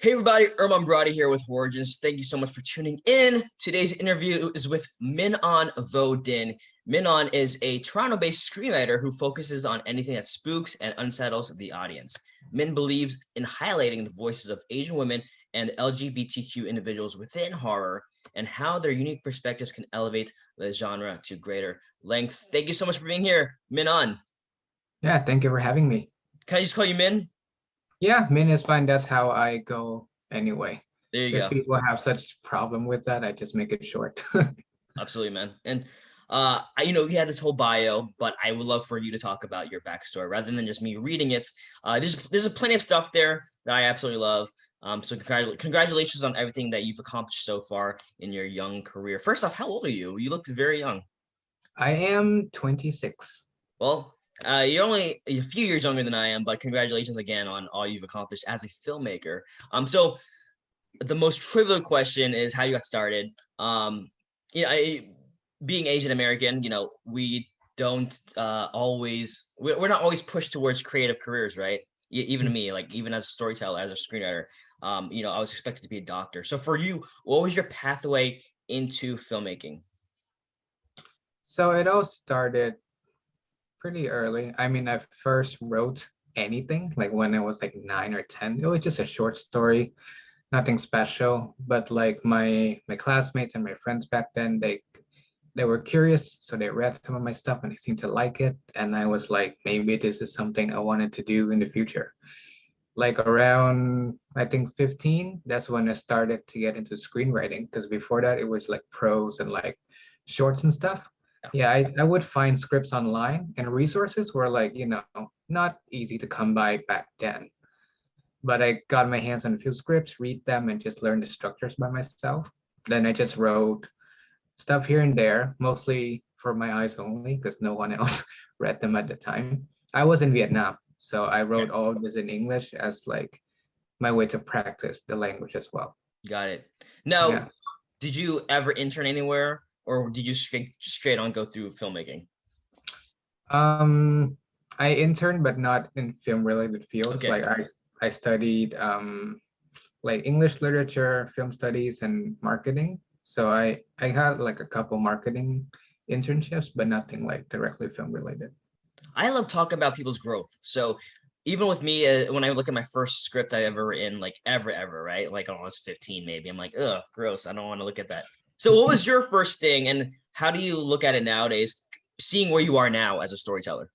Hey everybody, Erman Brody here with HorrOrigins. Thank you so much for tuning in. Today's interview is with Minh-Anh Vo Dinh. Minh-Anh is a Toronto-based screenwriter who focuses on anything that spooks and unsettles the audience. Min believes in highlighting the voices of Asian women and LGBTQ individuals within horror and how their unique perspectives can elevate the genre to greater lengths. Thank you so much for being here, Minh-Anh. Yeah, thank you for having me. Can I just call you Min? Yeah, Min is fine. That's how I go anyway. There you Because go. people have such problem with that, I just make it short. Absolutely, man. And we had this whole bio, but I would love for you to talk about your backstory rather than just me reading it. There's plenty of stuff there that I absolutely love. So congratulations on everything that you've accomplished so far in your young career. First off, how old are you? You look very young. I am 26. Well, you're only a few years younger than I am, but congratulations again on all you've accomplished as a filmmaker. So the most trivial question is how you got started. Being Asian American, we don't we're not always pushed towards creative careers, right? Even me, like even as a storyteller, as a screenwriter, I was expected to be a doctor. So for you, what was your pathway into filmmaking? So it all started pretty early. I mean, I first wrote anything like when I was like 9 or 10. It was just a short story, nothing special. But like my classmates and my friends back then, they were curious, so they read some of my stuff and they seemed to like it. And I was like, maybe this is something I wanted to do in the future. Like around, I think 15, that's when I started to get into screenwriting. Because before that, it was like prose and like shorts and stuff. Yeah, I would find scripts online and resources were like, not easy to come by back then. But I got my hands on a few scripts, read them, and just learn the structures by myself. Then I just wrote stuff here and there, mostly for my eyes only, because no one else read them at the time. I was in Vietnam, so I wrote all of this in English as like my way to practice the language as well. Got it. Now, Yeah. Did you ever intern anywhere, or did you straight on go through filmmaking? I interned, but not in film related fields. Okay. Like I studied like English literature, film studies, and marketing. So I had like a couple marketing internships, but nothing like directly film related. I love talking about people's growth. So even with me, when I look at my first script I ever written, like ever, right? Like when I was 15, maybe I'm like, ugh, gross. I don't want to look at that. So what was your first thing, and how do you look at it nowadays, seeing where you are now as a storyteller?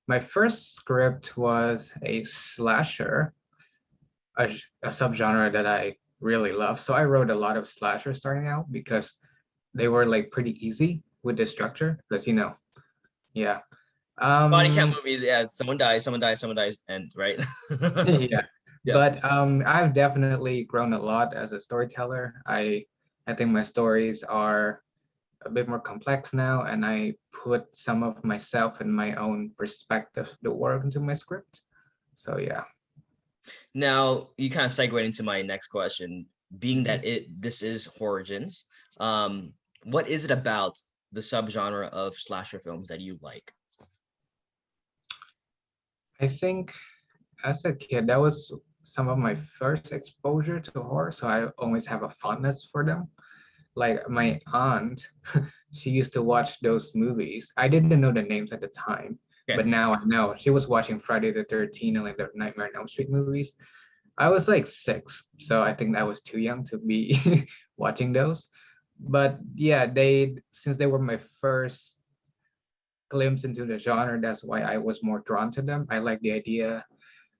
My first script was a slasher, a subgenre that I really love. So I wrote a lot of slashers starting out because they were like pretty easy with the structure. Because yeah. Body count movies, yeah, someone dies, and right. Yeah. Yeah. But I've definitely grown a lot as a storyteller. I think my stories are a bit more complex now, and I put some of myself and my own perspective, the work into my script. So yeah. Now you kind of segued into my next question, being that this is HorrOrigins. What is it about the subgenre of slasher films that you like? I think as a kid, that was some of my first exposure to horror, so I always have a fondness for them. Like my aunt, she used to watch those movies. I didn't know the names at the time, but now I know. She was watching Friday the 13th and like the Nightmare on Elm Street movies. I was like 6, so I think I was too young to be watching those. But yeah, since they were my first glimpse into the genre, that's why I was more drawn to them. I like the idea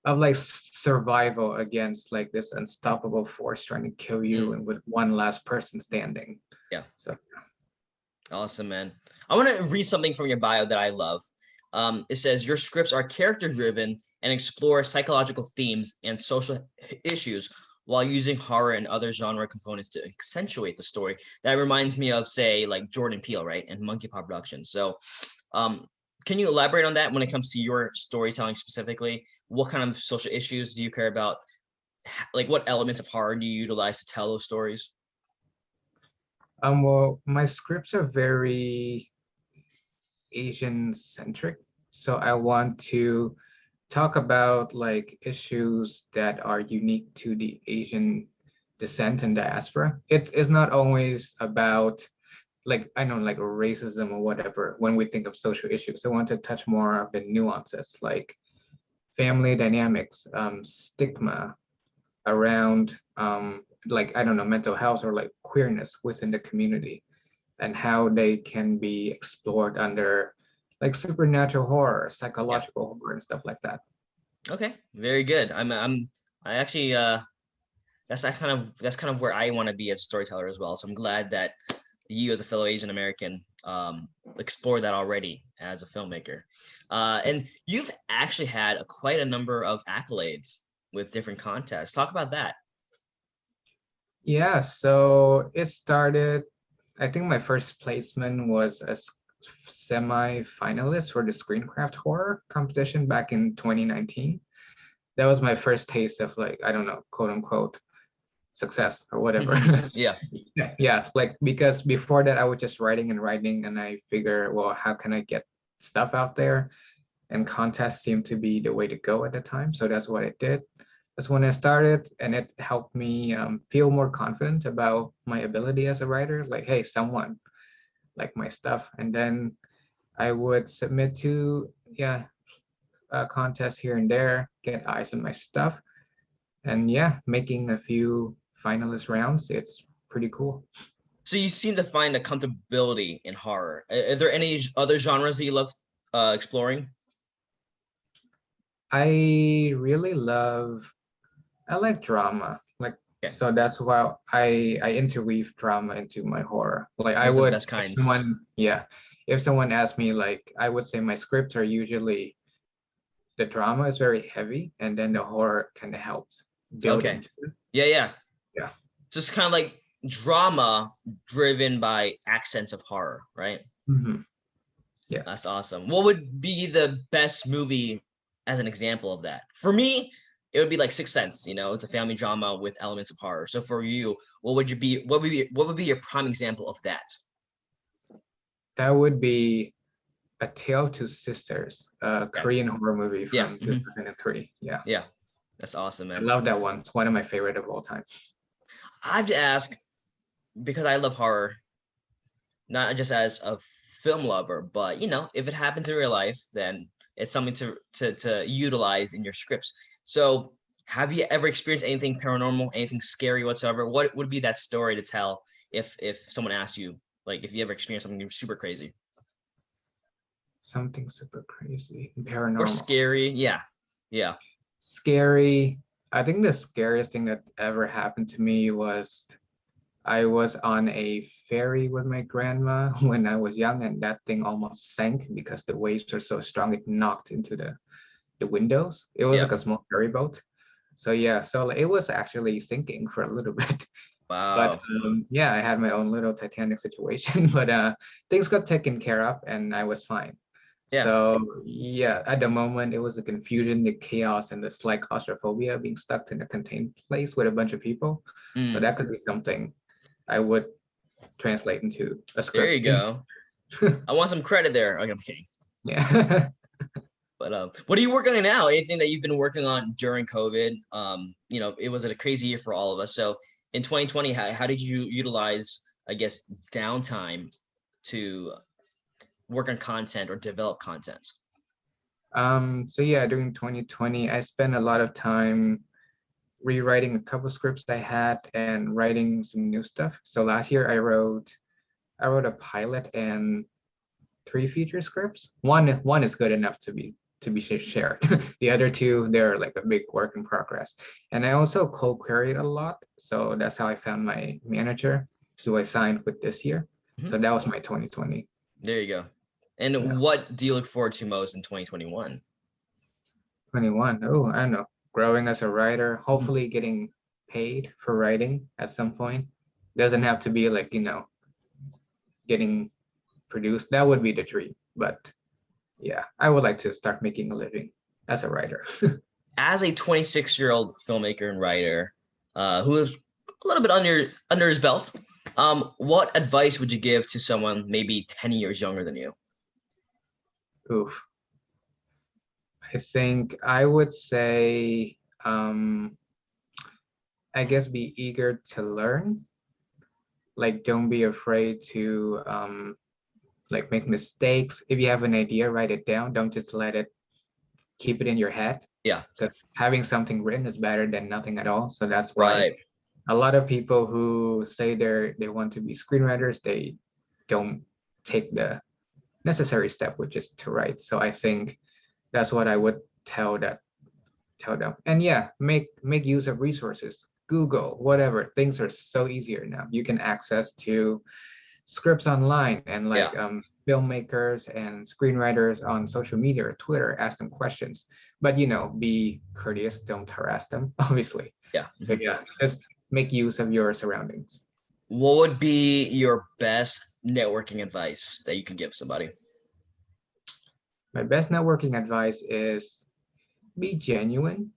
of like survival against like this unstoppable force trying to kill you and with one last person standing. Yeah. So awesome, man. I want to read something from your bio that I love. It says your scripts are character driven and explore psychological themes and social issues while using horror and other genre components to accentuate the story. That reminds me of, say, like Jordan Peele, right, and Monkey Paw Productions. So can you elaborate on that when it comes to your storytelling specifically? What kind of social issues do you care about? Like what elements of horror do you utilize to tell those stories? well, my scripts are very Asian centric, so I want to talk about like issues that are unique to the Asian descent and diaspora. It is not always about like I know like racism or whatever when we think of social issues. I want to touch more of the nuances like family dynamics, stigma around like I don't know mental health or like queerness within the community and how they can be explored under like supernatural horror, Yeah. psychological horror and stuff like that. Okay. Very good. I actually that's kind of where I want to be as a storyteller as well. So I'm glad that you as a fellow Asian American explore that already as a filmmaker. And you've actually had quite a number of accolades with different contests. Talk about that. Yeah, so it started, I think my first placement was a semi-finalist for the Screencraft Horror Competition back in 2019. That was my first taste of like, I don't know, quote unquote, success or whatever. Yeah. Yeah, like because before that I was just writing and I figure, well, how can I get stuff out there? And contests seemed to be the way to go at the time. So that's what I did. That's when I started, and it helped me feel more confident about my ability as a writer. Like, hey, someone like my stuff, and then I would submit to contests here and there, get eyes on my stuff, and yeah, making a few finalist rounds. It's pretty cool. So you seem to find a comfortability in horror. Are there any other genres that you love exploring? I really love. I like drama. Like Okay. so that's why I interweave drama into my horror. Like I Those are the would best if kinds. someone yeah, if someone asked me like I would say my scripts are usually the drama is very heavy and then the horror kind of helps build Okay. into it. Yeah, yeah. Yeah. Just kind of like drama driven by accents of horror, right? Hmm. Yeah. That's awesome. What would be the best movie as an example of that? For me, it would be like Sixth Sense. You know, it's a family drama with elements of horror. So for you, what would be your prime example of that? That would be A Tale of Two Sisters, a Okay. Korean horror movie Yeah. from 2003. Yeah. Yeah. That's awesome, I man. love that one. It's one of my favorite of all time. I have to ask because I love horror, not just as a film lover, but you know, if it happens in real life, then it's something to utilize in your scripts. So, have you ever experienced anything paranormal, anything scary whatsoever? What would be that story to tell if someone asked you, like, if you ever experienced something super crazy Something super crazy, or paranormal. scary? Yeah, yeah, Scary. I think the scariest thing that ever happened to me was I was on a ferry with my grandma when I was young, and that thing almost sank because the waves were so strong it knocked into the windows. It was yeah. like a small ferry boat. So yeah, so like, it was actually sinking for a little bit. But Wow. yeah, I had my own little Titanic situation, but things got taken care of and I was fine. Yeah. So yeah, at the moment it was the confusion, the chaos, and the slight claustrophobia being stuck in a contained place with a bunch of people. So Mm, that could be something I would translate into a there you script. go. I want some credit there. Okay, I'm kidding. Yeah. But what are you working on now? Anything that you've been working on during COVID? You know, it was a crazy year for all of us. So in 2020, how did you utilize, I guess, downtime to work on content or develop content? So yeah, during 2020, I spent a lot of time rewriting a couple scripts I had and writing some new stuff. So last year I wrote a pilot and three feature scripts. One is good enough to be shared. The other two, they're like a big work in progress. And I also co-queried a lot. So that's how I found my manager who I signed with this year. Mhm. So that was my 2020. There you go. Yeah. And what do you look forward to most in 2021? 21. Oh, I don't know. Growing as a writer, Mhm. hopefully getting paid for writing at some point. Doesn't have to be like, getting produced. That would be the dream. But yeah, I would like to start making a living as a writer. As a 26-year-old filmmaker and writer, who is a little bit under his belt, what advice would you give to someone maybe 10 years younger than you? Oof. I think I would say, I guess be eager to learn. Like, don't be afraid to like make mistakes. If you have an idea, write it down. Don't just keep it in your head. Yeah. Because having something written is better than nothing at all. So that's why Right. a lot of people who say they want to be screenwriters, they don't take the necessary step, which is to write. So I think that's what I would tell them. And yeah, make use of resources. Google, whatever. Things are so easier now. You can access to scripts online and like filmmakers and screenwriters on social media or Twitter, ask them questions. But be courteous, don't harass them, obviously. Yeah. So yeah, just make use of your surroundings. What would be your best networking advice that you can give somebody? My best networking advice is be genuine.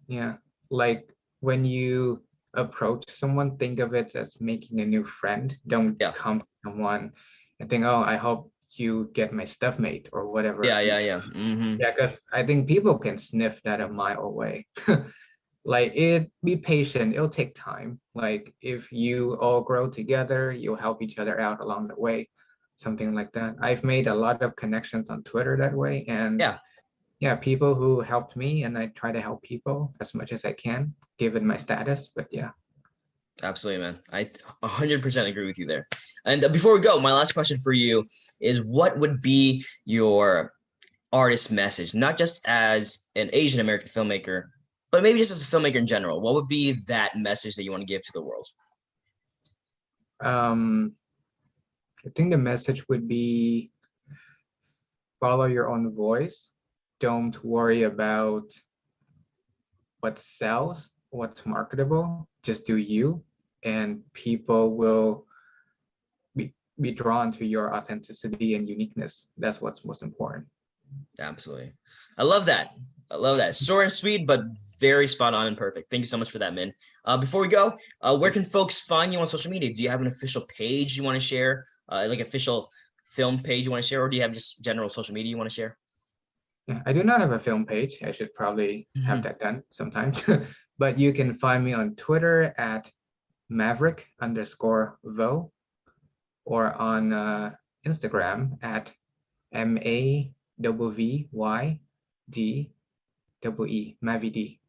Yeah. Like when you approach someone, think of it as making a new friend. Don't Yeah. come to someone and think, oh, I hope you get my stuff made or whatever. Yeah. Yeah, because I think people can sniff that a mile away. Like be patient, it'll take time. Like if you all grow together, you'll help each other out along the way, something like that. I've made a lot of connections on Twitter that way, and yeah, people who helped me, and I try to help people as much as I can, given my status. But yeah. Absolutely, man. I 100% agree with you there. And before we go, my last question for you is, what would be your artist message, not just as an Asian American filmmaker, but maybe just as a filmmaker in general? What would be that message that you want to give to the world? I think the message would be follow your own voice. Don't worry about what sells, what's marketable. Just do you, and people will be drawn to your authenticity and uniqueness. That's what's most important. Absolutely. I love that. I love that. Short and sweet, but very spot on and perfect. Thank you so much for that, Min. Before we go, where can folks find you on social media? Do you have an official page you want to share, like official film page you want to share, or do you have just general social media you want to share? Yeah, I do not have a film page. I should probably have that done sometimes. But you can find me on Twitter at Maverick_Vo, or on Instagram at MAVVYDEE, MaviD.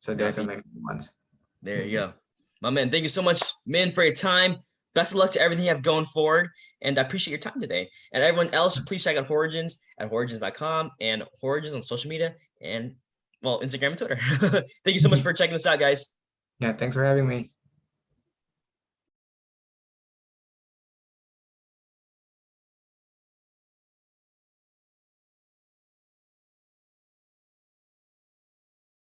So those are my main ones. There you go. My man, thank you so much, Min, for your time. Best of luck to everything you have going forward. And I appreciate your time today. And everyone else, please check out HorrOrigins at horrorigins.com and HorrOrigins on social media and, well, Instagram and Twitter. Thank you so much for checking this out, guys. Yeah, thanks for having me.